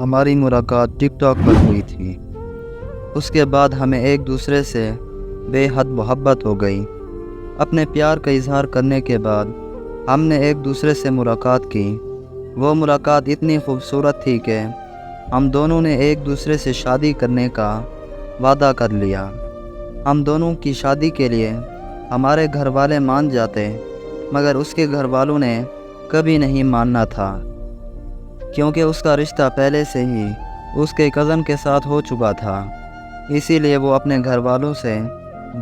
ہماری ملاقات ٹک ٹاک پر ہوئی تھی۔ اس کے بعد ہمیں ایک دوسرے سے بے حد محبت ہو گئی۔ اپنے پیار کا اظہار کرنے کے بعد ہم نے ایک دوسرے سے ملاقات کی۔ وہ ملاقات اتنی خوبصورت تھی کہ ہم دونوں نے ایک دوسرے سے شادی کرنے کا وعدہ کر لیا۔ ہم دونوں کی شادی کے لیے ہمارے گھر والے مان جاتے، مگر اس کے گھر والوں نے کبھی نہیں ماننا تھا، کیونکہ اس کا رشتہ پہلے سے ہی اس کے کزن کے ساتھ ہو چکا تھا۔ اسی لیے وہ اپنے گھر والوں سے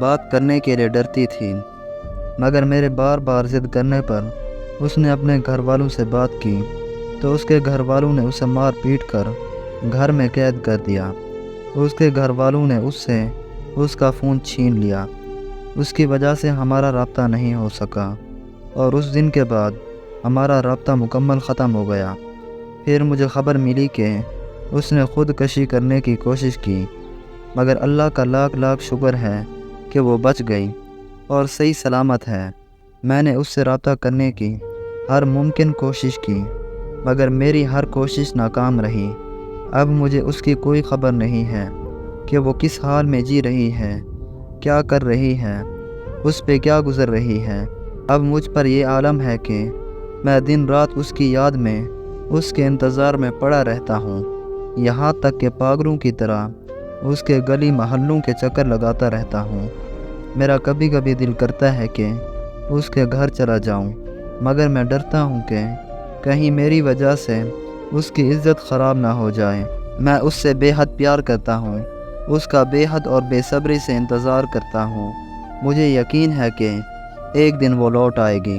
بات کرنے کے لیے ڈرتی تھی، مگر میرے بار بار ضد کرنے پر اس نے اپنے گھر والوں سے بات کی تو اس کے گھر والوں نے اسے مار پیٹ کر گھر میں قید کر دیا۔ اس کے گھر والوں نے اس سے اس کا فون چھین لیا۔ اس کی وجہ سے ہمارا رابطہ نہیں ہو سکا، اور اس دن کے بعد ہمارا رابطہ مکمل ختم ہو گیا۔ پھر مجھے خبر ملی کہ اس نے خودکشی کرنے کی کوشش کی، مگر اللہ کا لاکھ لاکھ شکر ہے کہ وہ بچ گئی اور صحیح سلامت ہے۔ میں نے اس سے رابطہ کرنے کی ہر ممکن کوشش کی، مگر میری ہر کوشش ناکام رہی۔ اب مجھے اس کی کوئی خبر نہیں ہے کہ وہ کس حال میں جی رہی ہے، کیا کر رہی ہے، اس پہ کیا گزر رہی ہے۔ اب مجھ پر یہ عالم ہے کہ میں دن رات اس کی یاد میں، اس کے انتظار میں پڑا رہتا ہوں، یہاں تک کہ پاگلوں کی طرح اس کے گلی محلوں کے چکر لگاتا رہتا ہوں۔ میرا کبھی کبھی دل کرتا ہے کہ اس کے گھر چلا جاؤں، مگر میں ڈرتا ہوں کہ کہیں میری وجہ سے اس کی عزت خراب نہ ہو جائے۔ میں اس سے بے حد پیار کرتا ہوں، اس کا بے حد اور بے صبری سے انتظار کرتا ہوں۔ مجھے یقین ہے کہ ایک دن وہ لوٹ آئے گی۔